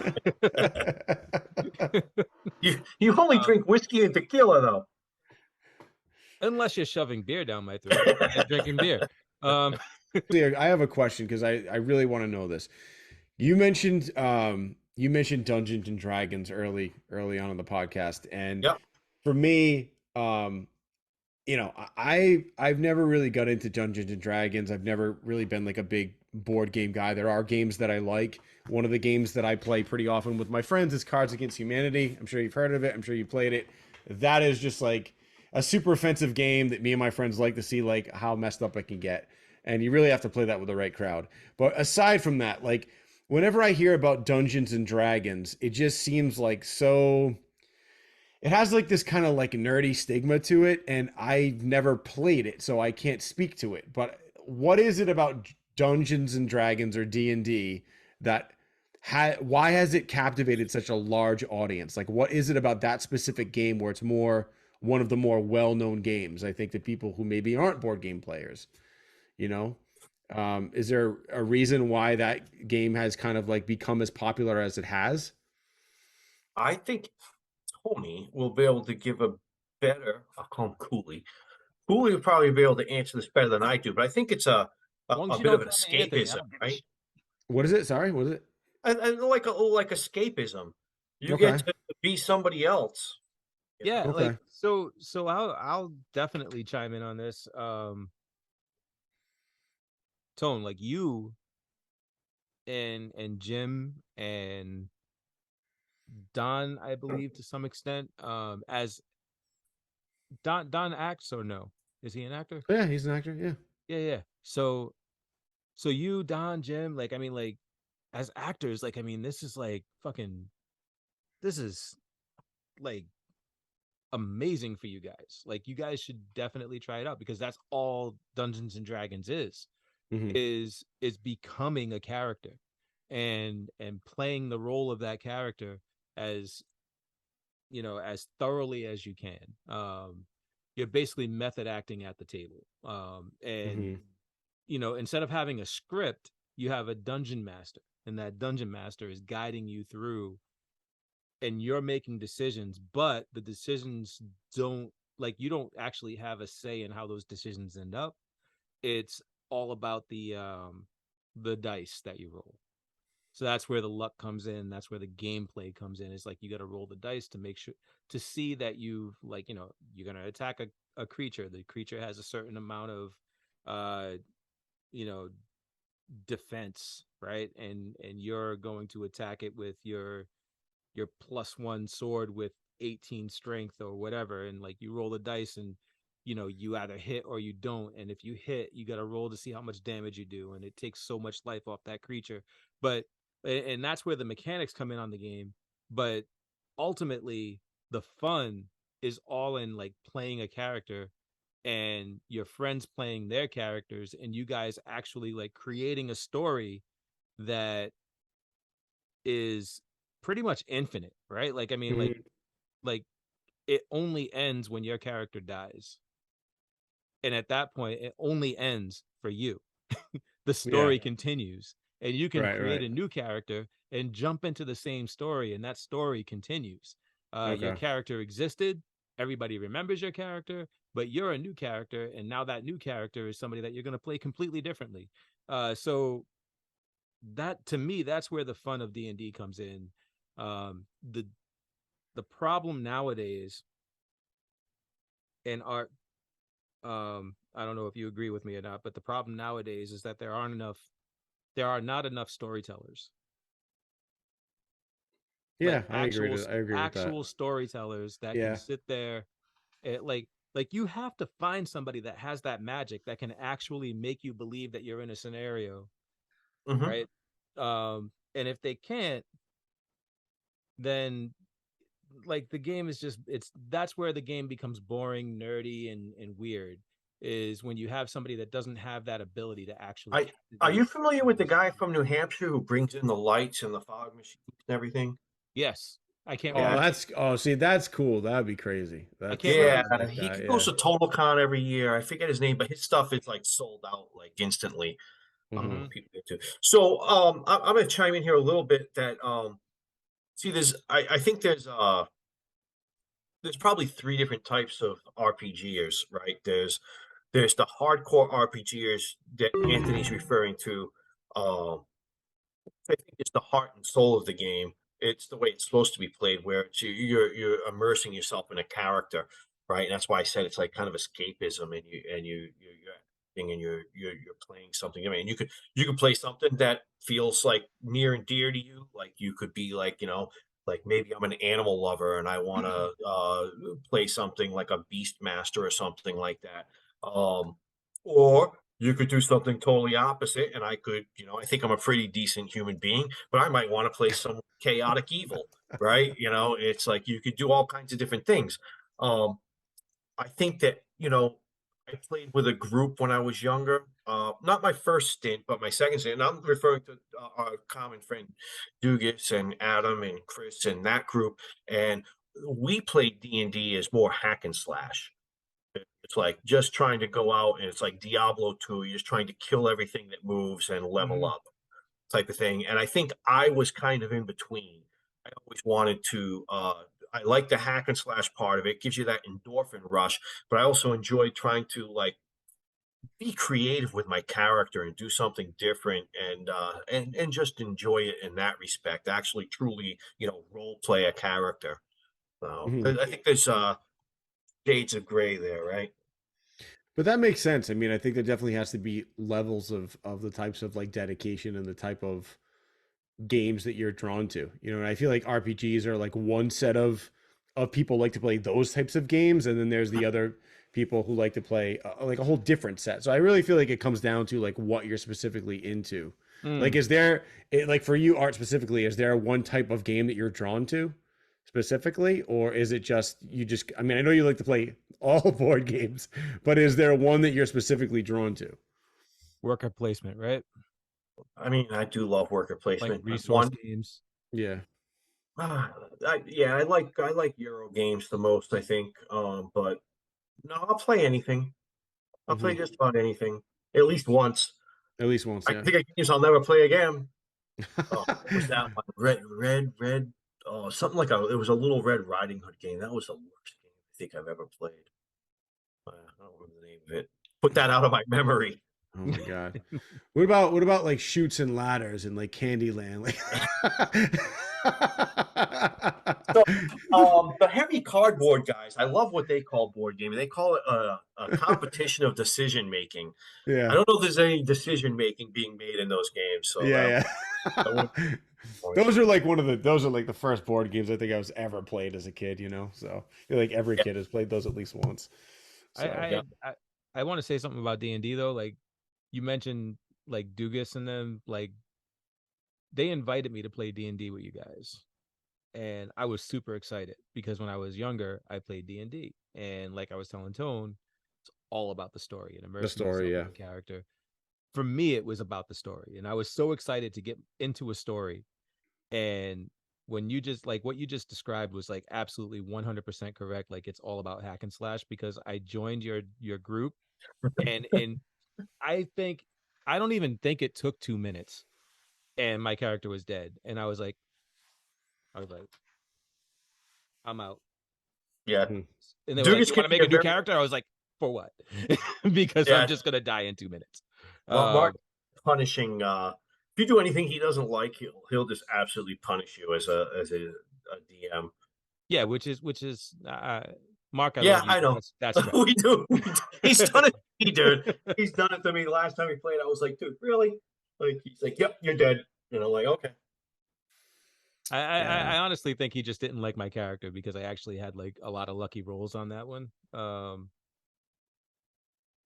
you only um, drink whiskey and tequila though. unless you're shoving beer down my throat and drinking beer. Um, I have a question because I really want to know this. You mentioned Dungeons and Dragons early on in the podcast, and Yep. for me, I've never really got into Dungeons and Dragons. I've never really been like a big board game guy. There are games that I like. One of the games that I play pretty often with my friends is Cards Against Humanity. I'm sure you've heard of it. I'm sure you played it. That is just like a super offensive game that me and my friends like to see like how messed up it can get. And you really have to play that with the right crowd. But aside from that, like whenever I hear about Dungeons and Dragons, it just seems like so it has like this kind of like nerdy stigma to it, and I've never played it, so I can't speak to it. But what is it about Dungeons and Dragons or D&D that why has it captivated such a large audience? Like what is it about that specific game where it's more one of the more well-known games? I think that people who maybe aren't board game players, you know, is there a reason why that game has kind of like become as popular as it has? I think Tony will be able to give a better. I'll call him Cooley. Cooley will probably be able to answer this better than I do, but I think it's a as a, long as a you bit don't of an call me Anthony, I escapism, don't give a right? shit. What is it? Sorry, what is it? And like escapism. You get Okay. to be somebody else. You Yeah, know? like Okay. so I'll definitely chime in on this. Tone, like you and Jim and Don, I believe to some extent, as Don acts or no? Is he an actor? Yeah, he's an actor. Yeah. Yeah, yeah. So you, Don, Jim, like I mean, like as actors, like I mean, this is like fucking this is like amazing for you guys. Like you guys should definitely try it out because that's all Dungeons and Dragons Hmm. is becoming a character and playing the role of that character as as thoroughly as you can. You're basically method acting at the table. And Hmm. instead of having a script, you have a dungeon master, and that dungeon master is guiding you through, and you're making decisions, but the decisions don't you don't actually have a say in how those decisions end up. It's all about the dice that you roll. So that's where the luck comes in. That's where the gameplay comes in. It's like you got to roll the dice to make sure to see that you've you're gonna attack a creature. The creature has a certain amount of uh you know defense, right? And you're going to attack it with your +1 sword with 18 strength or whatever, and like you roll the dice and you either hit or you don't, and if you hit you got to roll to see how much damage you do, and it takes so much life off that creature. But and that's where the mechanics come in on the game, but ultimately the fun is all in like playing a character and your friends playing their characters, and you guys actually like creating a story that is pretty much infinite, right? Like I mean, Hmm. like it only ends when your character dies. And at that point, it only ends for you. The Yeah. story continues, and you can Right. create Right. a new character and jump into the same story, and that story continues. Your Okay. character existed, everybody remembers your character, but you're a new character, and now that new character is somebody that you're going to play completely differently. So that to me, that's where the fun of D&D comes in. The problem nowadays in art, I don't know if you agree with me or not, but the problem nowadays is that there are not enough storytellers, like Yeah, I agree with that. actual storytellers that can Yeah. sit there, like you have to find somebody that has that magic that can actually make you believe that you're in a scenario, Mhm. right? And if they can't, then like the game is just that's where the game becomes boring, nerdy, and weird, is when you have somebody that doesn't have that ability to actually I Are captivate you familiar with the somebody's guy attention. from New Hampshire who brings in the lights and the fog machines and everything? Yes, I can't Oh, Yeah. remember. see, that's cool. That'd be crazy. I can't That's remember Yeah, his like name. he that. goes Yeah. to TotalCon every year. I forget his name, but his stuff is like sold out like instantly. Hmm. People get to. So I'm gonna chime in here a little bit that see I think there's probably three different types of RPGers, right? There's the hardcore RPGers that Anthony's referring to. Um, I think it's the heart and soul of the game. It's the way it's supposed to be played, where you're immersing yourself in a character, right? And that's why I said it's like kind of escapism, and you're acting and you're playing something. I mean, you could play something that feels like near and dear to you. Like you could be like like maybe I'm an animal lover and I want to play something like a Beast Master or something like that. Or you could do something totally opposite, and I could, I think I'm a pretty decent human being, but I might want to play some chaotic evil, right? It's like you could do all kinds of different things. Um, I think that, I played with a group when I was younger. Not my first stint, but my second stint. And I'm referring to our common friend Dugas and Adam and Chris and that group. And we played D&D as more hack and slash. It's like just trying to go out and it's like Diablo 2, you're just trying to kill everything that moves and level up type of thing. And I think I was kind of in between. I always wanted to I like the hack and slash part of it. Gives you that endorphin rush, but I also enjoy trying to like be creative with my character and do something different and just enjoy it in that respect. Actually truly, role play a character. So Hmm. I think there's shades of gray there, right? But that makes sense. I mean, I think there definitely has to be levels of the types of like dedication and the type of games that you're drawn to. And I feel like RPGs are like one set of people like to play those types of games, and then there's the other people who like to play like a whole different set. So I really feel like it comes down to like what you're specifically into. Like, Mm. is there like for you, Art, specifically, is there one type of game that you're drawn to specifically, or is it just you just? I mean, I know you like to play all board games, but is there one that you're specifically drawn to? Worker placement, right? I mean, I do love worker Like placement. resource One, games. Yeah. yeah, I like Euro games the most, I think. But no, I'll play anything. I'll Hmm. play just about anything, at least once. At least once, I yeah. think I games I'll never play again. Oh, what was that one? Red. Oh, something like it was a little Red Riding Hood game. That was the worst game I think I've ever played. I don't remember the name of it. Put that out of my memory. Oh my god. What about like shoots and ladders and like Candyland? So, the heavy cardboard guys, I love what they call board gaming. They call it a competition of decision making. I Yeah. don't know if there's any decision making being made in those games, so Yeah, that would yeah. point. Those are like the first board games I think I was ever played as a kid. So I feel like every Yeah, kid has played those at least once. I So yeah. I I, I want to say something about D&D though. Like you mentioned, like Dugas and them, like they invited me to play D&D with you guys, and I was super excited because when I was younger, I played D&D, and like I was telling Tone, it's all about the story and the immersing story, yourself in yeah. the character. For me, it was about the story, and I was so excited to get into a story. And when you just like what you just described was like absolutely 100% correct. Like it's all about hack and slash because I joined your group, and I don't even think it took 2 minutes, and my character was dead, and I was like, I'm out. Yeah. Mhm. And they were like, Dugas "You can want to be make a a new very character?" I was like, "For what?" Because I'm yeah. just gonna die in 2 minutes. Mark Um, punishing. If you do anything he doesn't like, he'll just absolutely punish you as a DM. yeah, which is Mark, I Yeah, love you, I but know. that's trash. We do. He's done it to me, dude. He's done it to me. The last time we played, I was like, dude, really? Like, he's like, yep, you're dead. And I'm like, okay. I, I Yeah. I honestly think he just didn't like my character because I actually had like a lot of lucky rolls on that one.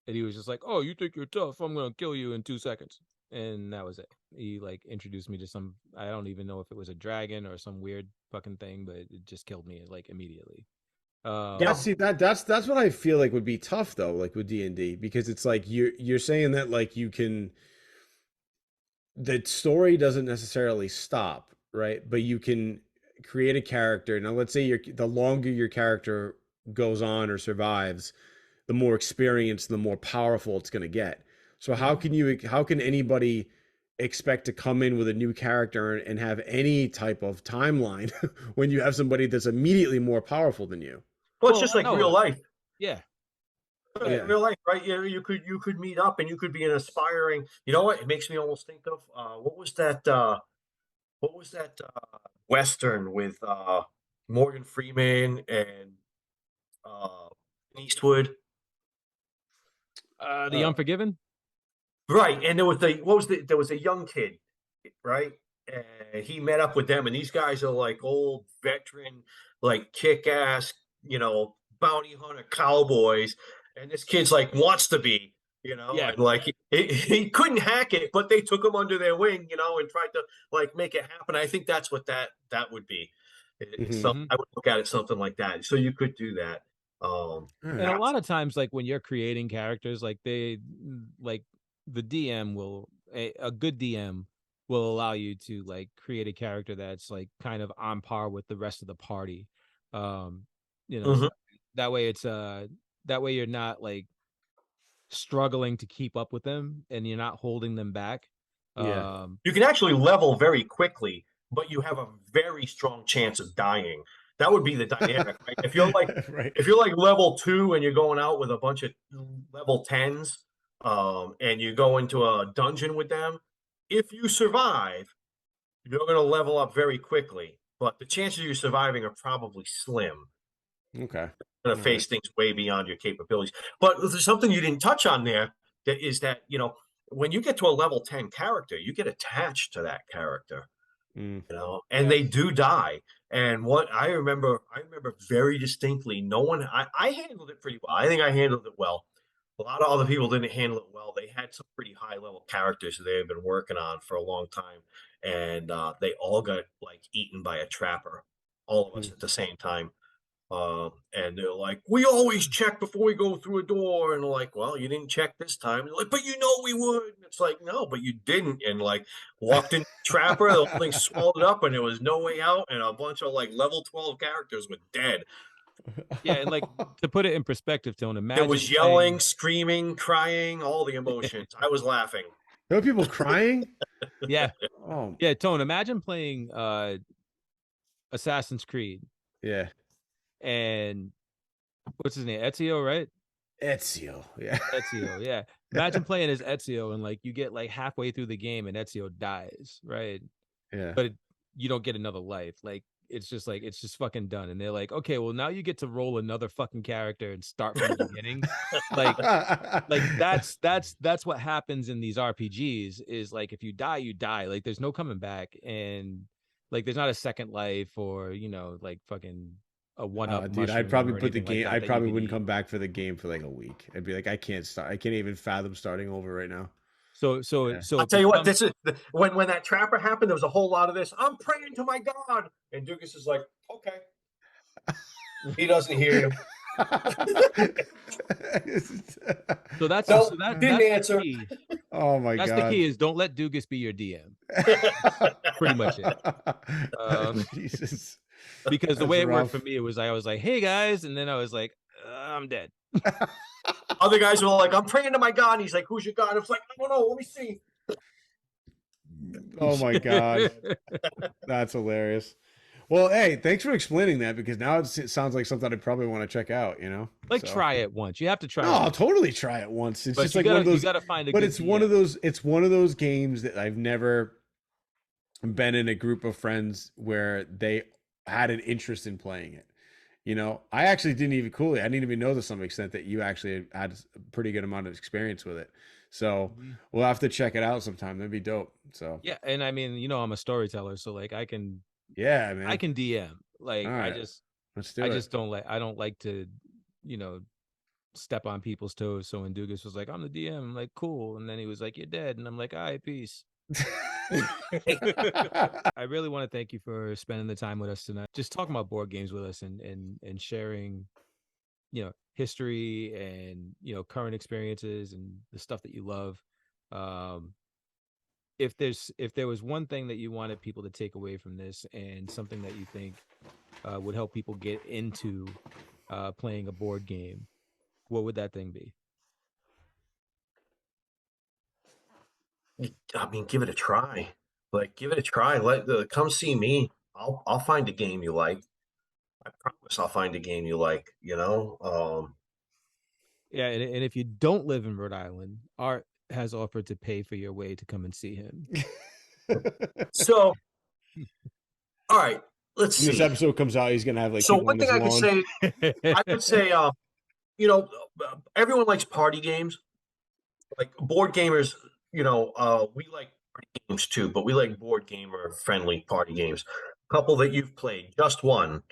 And he was just like, "Oh, you think you're tough? I'm gonna kill you in 2 seconds." and that was it. He like introduced me to some, I don't even know if it was a dragon or some weird fucking thing, but it just killed me like immediately. Yeah, Now, see that's what I feel like would be tough though, like with D&D, because it's like you're saying that like you can the story doesn't necessarily stop, right? But you can create a character. Now, let's say the longer your character goes on or survives, the more experience, the more powerful it's going to get. So how can anybody expect to come in with a new character and have any type of timeline when you have somebody that's immediately more powerful than you? well, it's Well, just like no, real life. yeah, In Yeah. real life, right? You could meet up and you could be an aspiring. You know what? It makes me almost think of what was that? What was that western with Morgan Freeman and uh, Eastwood? The Uh, Unforgiven. Right, and there was there was a young kid, right? And he met up with them, and these guys are like old veteran, like kick ass, bounty hunter cowboys, and this kid's like wants to be, Yeah. and like he couldn't hack it, but they took him under their wing, and tried to like make it happen. I think that's what that would be. It's mhm. some, Mhm. I would look at it something like that. So you could do that. All And a right. lot of times, like when you're creating characters, like like the DM will, a good DM will allow you to like create a character that's like kind of on par with the rest of the party. Um, Mhm. so that way that way you're not like struggling to keep up with them and you're not holding them back. Yeah. You can actually level very quickly, but you have a very strong chance of dying. That would be the dynamic, right? Right. If you're like level 2 and you're going out with a bunch of level 10s, and you go into a dungeon with them, if you survive, you're going to level up very quickly. But the chances of you surviving are probably slim. Okay. Going All to right. face things way beyond your capabilities. But there's something you didn't touch on there that is that, when you get to a level 10 character, you get attached to that character, Mm. and they do die. And what I remember very distinctly, no one, I handled it pretty well. I think I handled it well. A lot of other people didn't handle it well. They had some pretty high level characters that they had been working on for a long time. And they all got like eaten by a trapper, all of us Mm. at the same time. And they're like, we always check before we go through a door. And like, well, you didn't check this time. They're like, but we would. And it's like, no, but you didn't. And like walked in Trapper, the whole thing swallowed it up and there was no way out. And a bunch of like level 12 characters were dead. Yeah, and like to put it in perspective, Tone, There imagine was yelling, playing. screaming, crying, all the emotions. I was laughing. There were people crying. Yeah, Oh, yeah, Tone, imagine playing Assassin's Creed yeah. and what's his name? Ezio, right? Ezio. Yeah. Ezio, yeah. Imagine playing as Ezio and like you get like halfway through the game and Ezio dies, right? Yeah. But you don't get another life. Like it's just fucking done. And they're like, okay, well now you get to roll another fucking character and start from the beginning. Like that's what happens in these RPGs is like if you die, you die. Like there's no coming back, and like there's not a second life or like fucking a one up Dude, I'd mushroom probably or put the anything like game. that I that you probably could wouldn't eat. come back for the game for like a week. I'd be like, I can't start. I can't even fathom starting over right now. Yeah. I'll It tell you what, becomes this is when that Trapper happened, there was a whole lot of this. I'm praying to my God. And Dukas is like, okay. He doesn't hear you. so that's Nope, so that didn't that's the answer. key. Oh my That's the god. key is don't let Dugas be your DM. Pretty much it. Jesus. Because the That's way it worked for rough. me was I was like, hey guys, and then I was like, I'm dead. Other guys were like, I'm praying to my God. And he's like, who's your God? I was like, I don't know. Let me see. Oh my god. That's hilarious. Well, hey, thanks for explaining that because now it sounds like something I probably want to check out, Like So try it once. You have to try no, it I'll once. totally try it once. It's But just like one of those you gotta find a but good it's one of DM. those games that I've never been in a group of friends where they had an interest in playing it. I actually didn't even I didn't even know to some extent that you actually had a pretty good amount of experience with it. So Mhm. we'll have to check it out sometime. That'd be dope. So Yeah, and I mean, I'm a storyteller, so like yeah, I man. can DM. All Like right, let's do I it. just don't like to, you know, step on people's toes. So when Dugas was like, I'm the DM, I'm like, cool. And then he was like, you're dead. And I'm like, all right, peace. I really want to thank you for spending the time with us tonight, just talking about board games with us and sharing, history and, current experiences and the stuff that you love. If there was one thing that you wanted people to take away from this and something that you think would help people get into playing a board game, what would that thing be? I mean, give it a try. Like, give it a try. Come see me. I'll find a game you like. I promise I'll find a game you like. Yeah, and if you don't live in Rhode Island, Art has offered to pay for your way to come and see him. So, all right, let's When see. this episode comes out, he's gonna have like. So one thing I could say, everyone likes party games. Like board gamers, we like party games too, but we like board gamer friendly party games. A couple that you've played, Just One,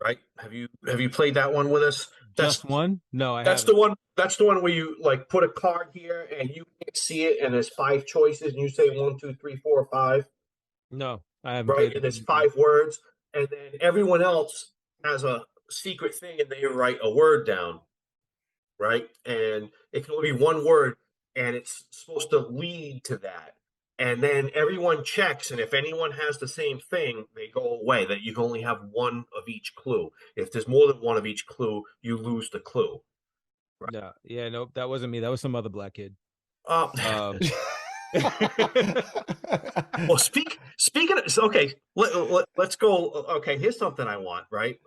right? Have you played that one with us? Just One? No, I That's haven't. the one. That's the one where you like put a card here and you can't see it, and there's 5 choices, and you say 1, 2, 3, 4, 5. No, I haven't Right, played and that there's one. 5 words, and then everyone else has a secret thing, and they write a word down, right? And it can only be one word, and it's supposed to lead to that. And then everyone checks, and if anyone has the same thing, they go away. That you can only have one of each clue. If there's more than one of each clue, you lose the clue. No, yeah, nope, that wasn't me. That was some other black kid. Well, speaking of, okay, let's go. Okay, here's something I want, right?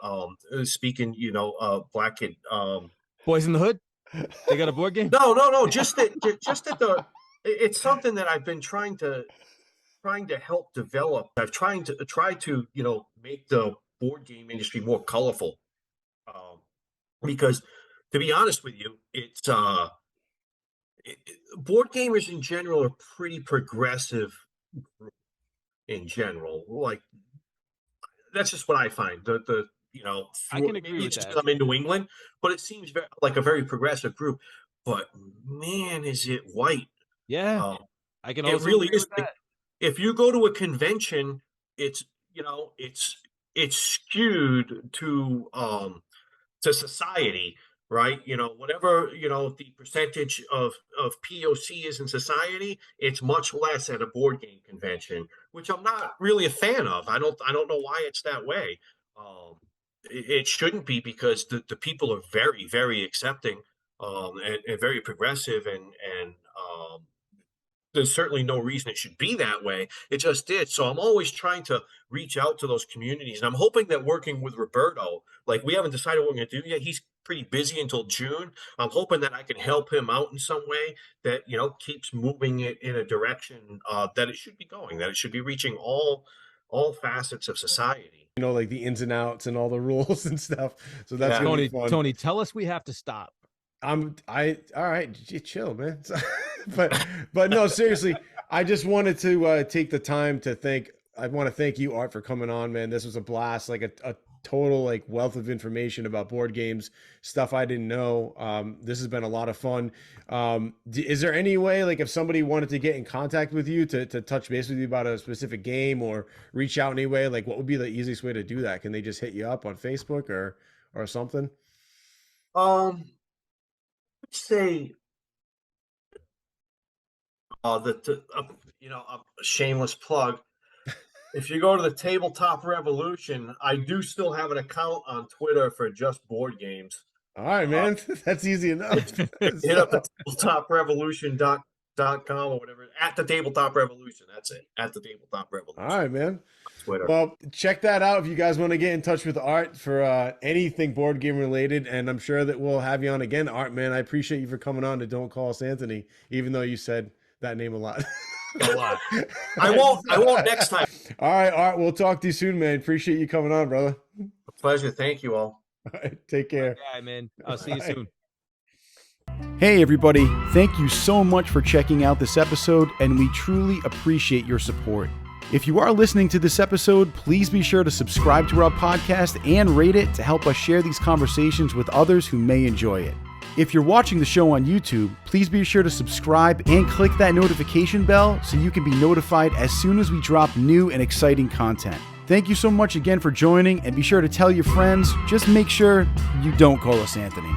Speaking, black kid. Boys in the Hood. They got a board game. No. Just that it's something that I've been trying to help develop. I've tried to make the board game industry more colorful. Because to be honest with you, it's board gamers in general are pretty progressive in general. Like that's just what I find. I can agree maybe with it's just that. because I'm in New England, but it seems like a very progressive group. But man, is it white? Yeah, I can It also really agree is. with that. If you go to a convention, it's it's skewed to society, right? Whatever, the percentage of POC is in society, it's much less at a board game convention, which I'm not really a fan of. I don't know why it's that way. It shouldn't be, because the people are very, very accepting, and very progressive, and there's certainly no reason it should be that way. It just did. So I'm always trying to reach out to those communities. And I'm hoping that working with Roberto, like we haven't decided what we're going to do yet. He's pretty busy until June. I'm hoping that I can help him out in some way that, keeps moving it in a direction that it should be going, that it should be reaching all facets of society. Like the ins and outs and all the rules and stuff. So that's gonna be fun. Tony, tell us we have to stop. All right, chill, man. but no, seriously, I just wanted to take the time to I want to thank you, Art, for coming on, man. This was a blast, like a total like wealth of information about board games, stuff I didn't know. This has been a lot of fun. Is there any way, like if somebody wanted to get in contact with you to touch base with you about a specific game or reach out anyway, like what would be the easiest way to do that? Can they just hit you up on Facebook or something? Say a shameless plug. If you go to the Tabletop Revolution, I do still have an account on Twitter for just board games. All right, man. That's easy enough. Hit up the tabletoprevolution.com or whatever. At the Tabletop Revolution. That's it. At the Tabletop Revolution. All right, man. Twitter. Well, check that out if you guys want to get in touch with Art for anything board game related, and I'm sure that we'll have you on again. Art, man, I appreciate you for coming on to Don't Call Us Anthony, even though you said that name a lot. A lot. I won't next time. All right, Art, we'll talk to you soon, man. Appreciate you coming on, brother. A pleasure. Thank you all. All right, take care. Yeah, man. I'll see you soon. Hey everybody, thank you so much for checking out this episode, and we truly appreciate your support. If you are listening to this episode, please be sure to subscribe to our podcast and rate it to help us share these conversations with others who may enjoy it. If you're watching the show on YouTube, please be sure to subscribe and click that notification bell so you can be notified as soon as we drop new and exciting content. Thank you so much again for joining, and be sure to tell your friends. Just make sure you don't call us Anthony.